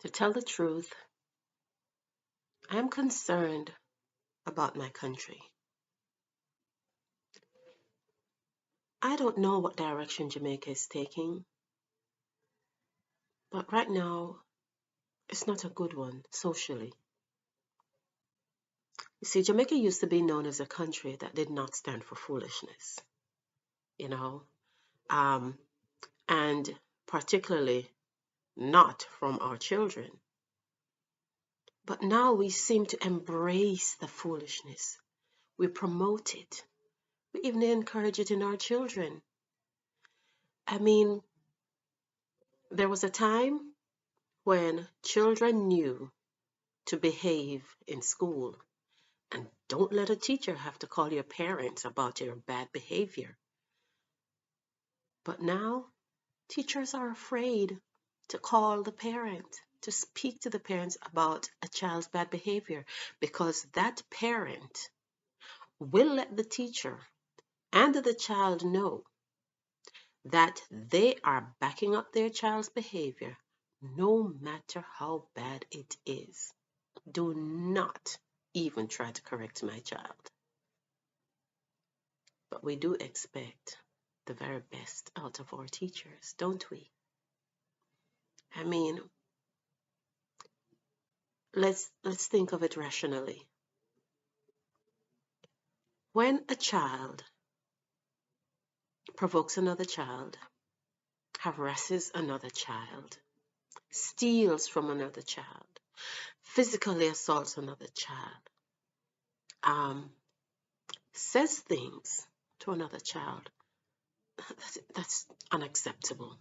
To tell the truth, I am concerned about my country. I don't know what direction Jamaica is taking, but right now it's not a good one socially. You see, Jamaica used to be known as a country that did not stand for foolishness, you know, um, and particularly not from our children. But now we seem to embrace the foolishness. We promote it. We even encourage it in our children. I mean, there was a time when children knew to behave in school, and don't let a teacher have to call your parents about your bad behavior. But now teachers are afraid to call the parent, to speak to the parents about a child's bad behavior, because that parent will let the teacher and the child know that they are backing up their child's behavior no matter how bad it is. Do not even try to correct my child. But we do expect the very best out of our teachers, don't we? I mean, let's think of it rationally. When a child provokes another child, harasses another child, steals from another child, physically assaults another child, um, says things to another child, that's unacceptable.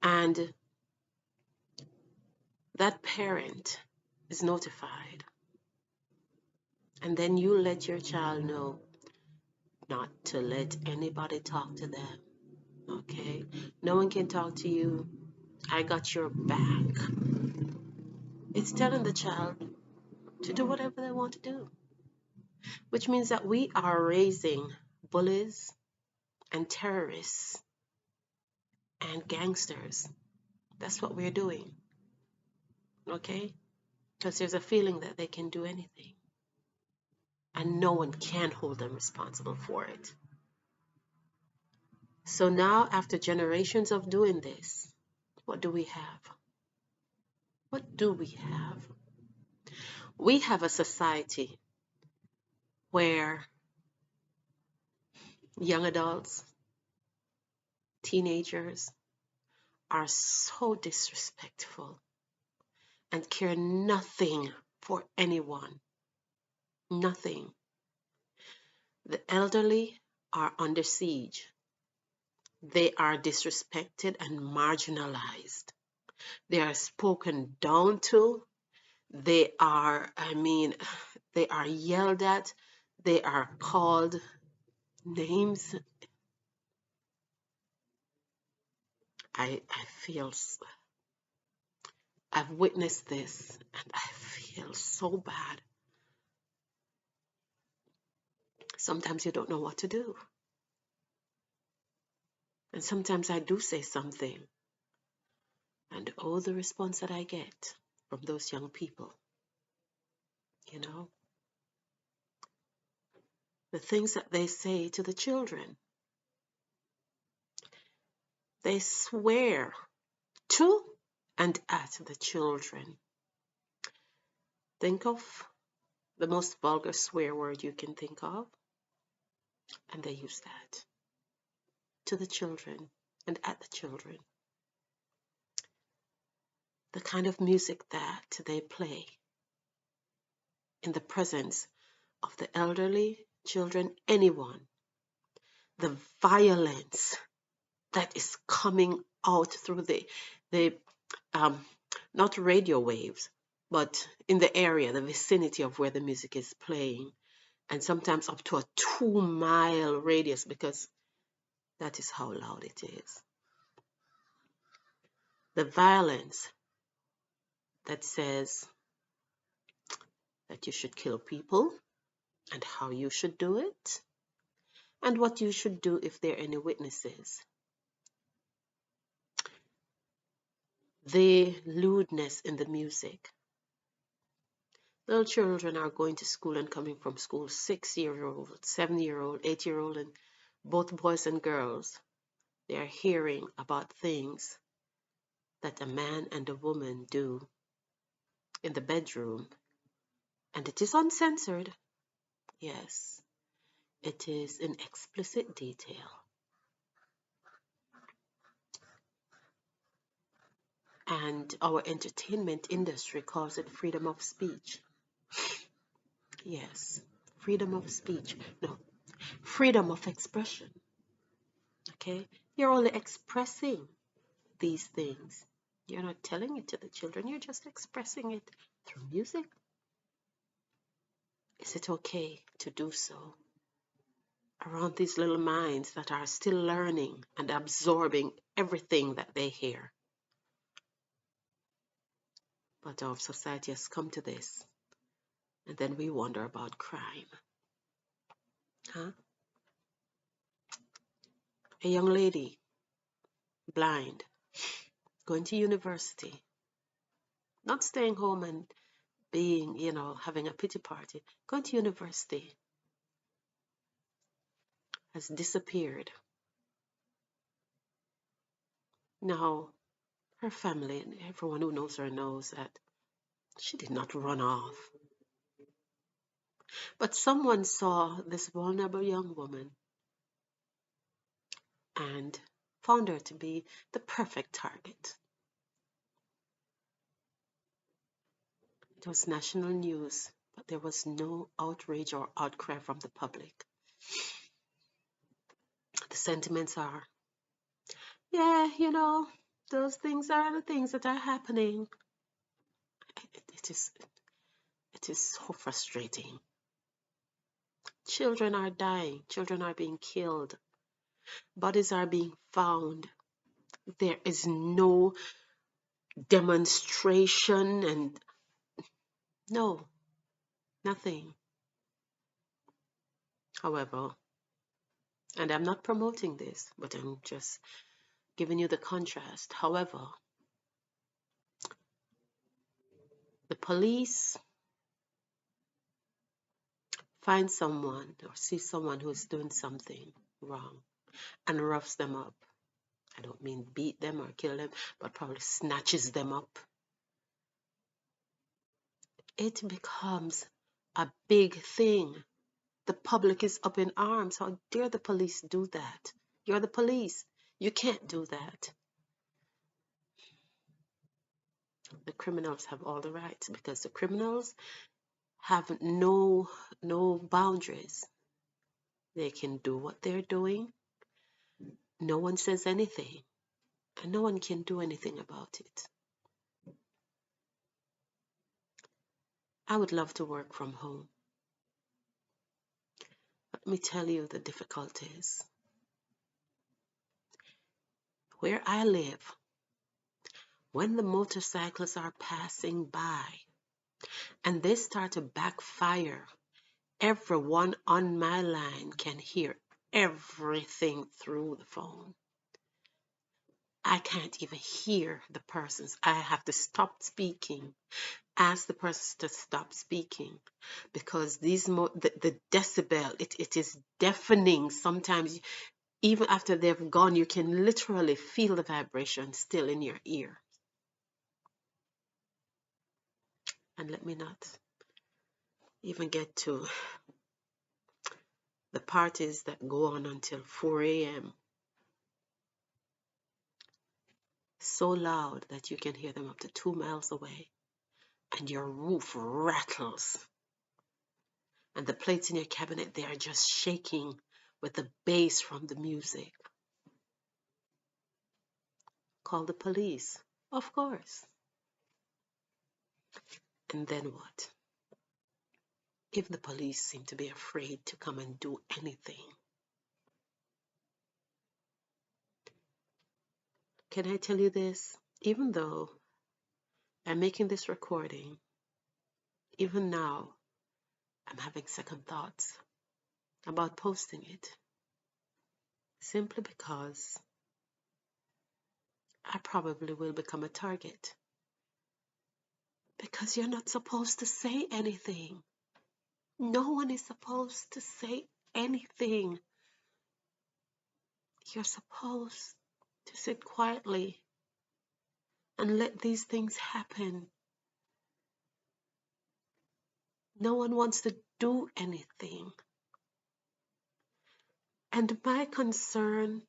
And that parent is notified. And then you let your child know not to let anybody talk to them. Okay? No one can talk to you. I got your back. It's telling the child to do whatever they want to do, which means that we are raising bullies and terrorists and gangsters. That's what we're doing. Okay? Because there's a feeling that they can do anything and no one can hold them responsible for it. So now, after generations of doing this, what do we have? What do we have? We have a society where young adults, teenagers are so disrespectful and care nothing for anyone. Nothing. The elderly are under siege. They are disrespected and marginalized. They are spoken down to. They are, they are yelled at. They are called names. I feel, I've witnessed this and I feel so bad. Sometimes you don't know what to do. And sometimes I do say something. And oh, the response that I get from those young people, you know, the things that they say to the children. They swear to and at the children. Think of the most vulgar swear word you can think of, and they use that to the children and at the children. The kind of music that they play in the presence of the elderly, children, anyone. The violence that is coming out through the um, not radio waves, but in the area, the vicinity of where the music is playing, and sometimes up to a 2-mile radius, because that is how loud it is. The violence that says that you should kill people and how you should do it and what you should do if there are any witnesses. the lewdness in the music. Little children are going to school and coming from school, 6-year-old, 7-year-old, 8-year-old, and both boys and girls. They are hearing about things that a man and a woman do in the bedroom, and it is uncensored. Yes, it is in explicit detail. And our entertainment industry calls it freedom of speech. Yes, freedom of speech. No, freedom of expression. Okay? You're only expressing these things. You're not telling it to the children, you're just expressing it through music. Is it okay to do so around these little minds that are still learning and absorbing everything that they hear? But our society has come to this, and then we wonder about crime. Huh? A young lady, blind, going to university, not staying home and being, having a pity party, going to university, has disappeared. Now, her family and everyone who knows her knows that she did not run off. But someone saw this vulnerable young woman and found her to be the perfect target. It was national news, but there was no outrage or outcry from the public. The sentiments are, yeah, those things are the things that are happening. It is so frustrating. Children are dying. Children are being killed. Bodies are being found. There is no demonstration and no, nothing. However, and I'm not promoting this, but I'm just giving you the contrast. However, the police find someone or see someone who is doing something wrong and roughs them up. I don't mean beat them or kill them, but probably snatches them up. It becomes a big thing. The public is up in arms. How dare the police do that? You're the police. You can't do that. The criminals have all the rights because the criminals have no boundaries. They can do what they're doing. No one says anything, and no one can do anything about it. I would love to work from home. Let me tell you the difficulties. Where I live, when the motorcyclists are passing by and they start to backfire, everyone on my line can hear everything through the phone. I can't even hear the persons. I have to stop speaking, ask the person to stop speaking, because the decibel, it is deafening. Sometimes even after they've gone, you can literally feel the vibration still in your ear. And let me not even get to the parties that go on until 4 a.m. So loud that you can hear them up to 2 miles away, and your roof rattles, and the plates in your cabinet, they are just shaking with the bass from the music. Call the police, of course. And then what? If the police seem to be afraid to come and do anything, can I tell you this? Even though I'm making this recording, even now, I'm having second thoughts about posting it. Simply because I probably will become a target because you're not supposed to say anything. No one is supposed to say anything. You're supposed to sit quietly and let these things happen. No one wants to do anything. And my concern,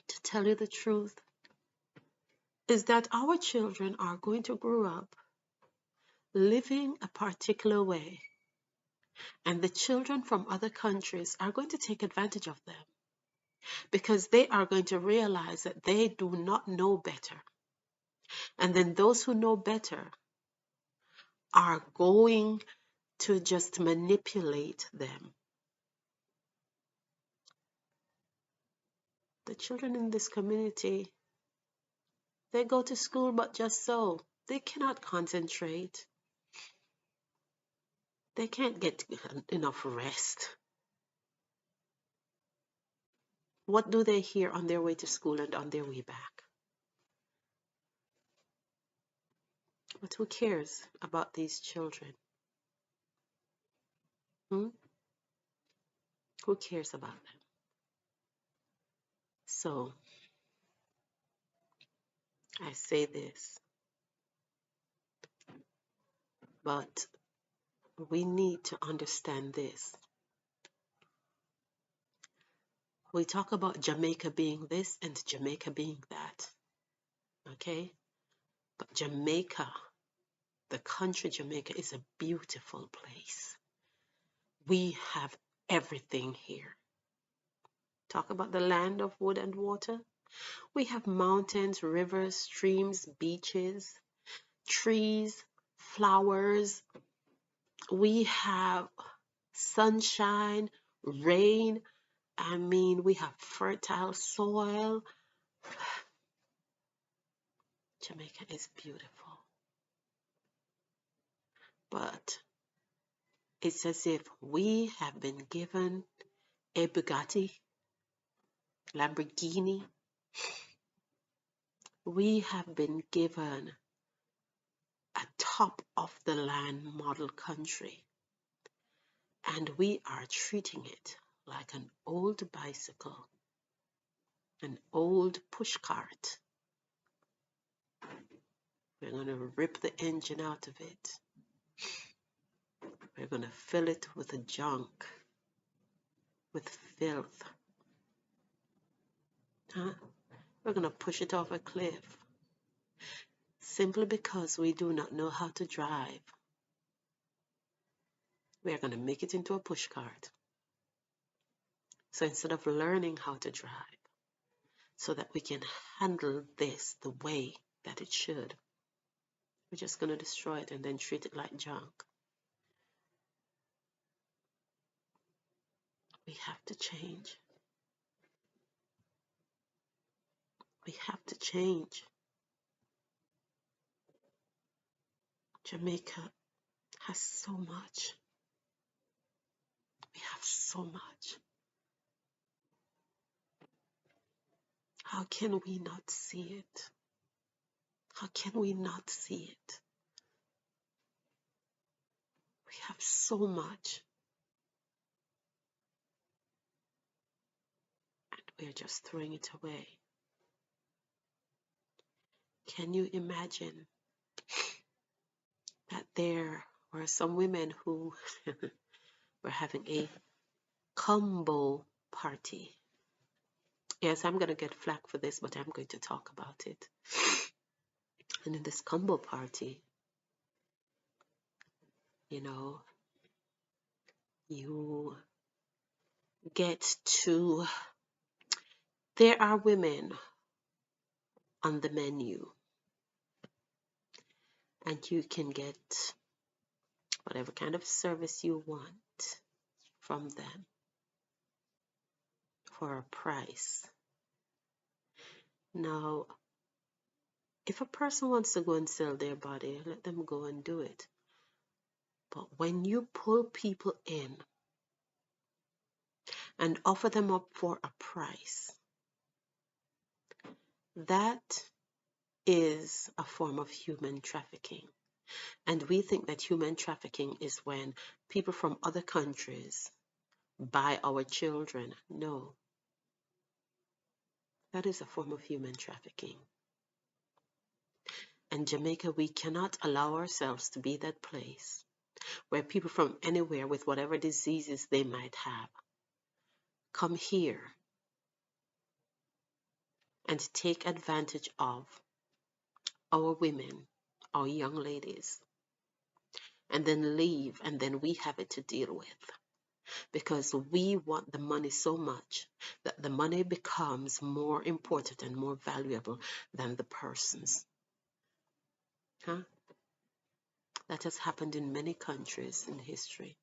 to tell you the truth, is that our children are going to grow up living a particular way, and the children from other countries are going to take advantage of them because they are going to realize that they do not know better. And then those who know better are going to just manipulate them. The children in this community, they go to school, but just so. They cannot concentrate. They can't get enough rest. What do they hear on their way to school and on their way back? But who cares about these children? Hmm? Who cares about them? So I say this, but we need to understand this. We talk about Jamaica being this and Jamaica being that, okay? But Jamaica, the country Jamaica, is a beautiful place. We have everything here. Talk about the land of wood and water. We have mountains, rivers, streams, beaches, trees, flowers. We have sunshine, rain. I mean, we have fertile soil. Jamaica is beautiful. But it's as if we have been given a Bugatti, Lamborghini. We have been given a top of the land model country, and we are treating it like an old bicycle, an old push cart. We're going to rip the engine out of it. We're going to fill it with junk, with filth. Huh? We're going to push it off a cliff simply because we do not know how to drive. We are going to make it into a push cart. So instead of learning how to drive so that we can handle this the way that it should, we're just going to destroy it and then treat it like junk. We have to change. We have to change. Jamaica has so much. We have so much. How can we not see it? How can we not see it? We have so much. And we're just throwing it away. Can you imagine that there were some women who were having a combo party? Yes, I'm going to get flack for this, but I'm going to talk about it. And in this combo party, you know, you get to, there are women on the menu, and you can get whatever kind of service you want from them for a price. Now, if a person wants to go and sell their body, let them go and do it. But when you pull people in and offer them up for a price, that is a form of human trafficking. And we think that human trafficking is when people from other countries buy our children. No, that is a form of human trafficking. In Jamaica, we cannot allow ourselves to be that place where people from anywhere with whatever diseases they might have come here and take advantage of our women, our young ladies, and then leave, and then we have it to deal with. Because we want the money so much that the money becomes more important and more valuable than the persons. Huh? That has happened in many countries in history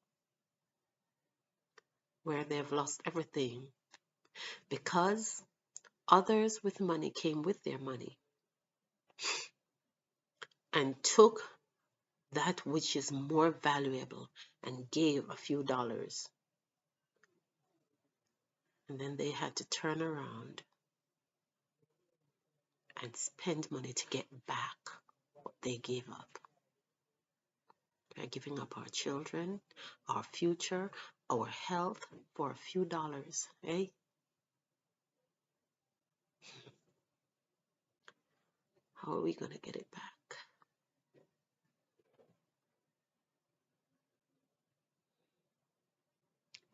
where they've lost everything because others with money came with their money and took that which is more valuable and gave a few dollars. And then they had to turn around and spend money to get back what they gave up. We're giving up our children, our future, our health for a few dollars, eh? How are we going to get it back?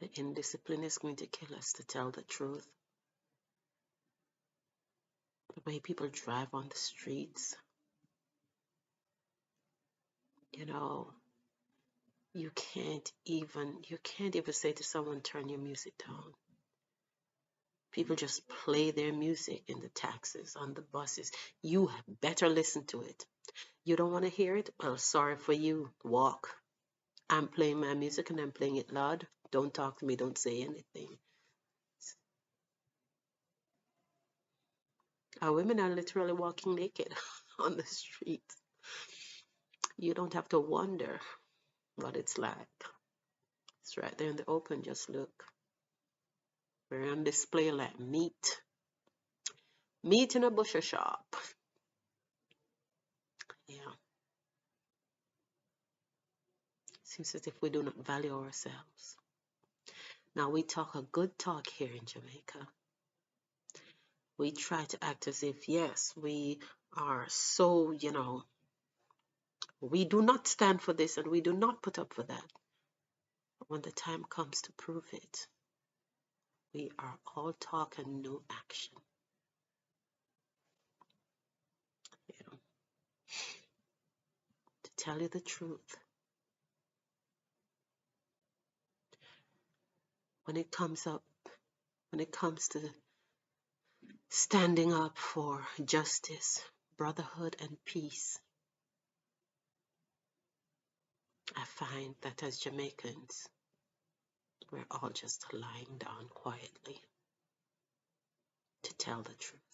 The indiscipline is going to kill us, to tell the truth. The way people drive on the streets, you know, you can't even say to someone, turn your music down. People just play their music in the taxis, on the buses. You better listen to it. You don't want to hear it? Well, sorry for you. Walk. I'm playing my music and I'm playing it loud. Don't talk to me. Don't say anything. Our women are literally walking naked on the street. You don't have to wonder what it's like. It's right there in the open. Just look. We're on display like meat. Meat in a butcher shop. Yeah. Seems as if we do not value ourselves. Now we talk a good talk here in Jamaica. We try to act as if, yes, we are so, we do not stand for this and we do not put up for that. But when the time comes to prove it, we are all talk and no action. To tell you the truth, when it comes to standing up for justice, brotherhood, and peace, I find that as Jamaicans, we're all just lying down quietly, to tell the truth.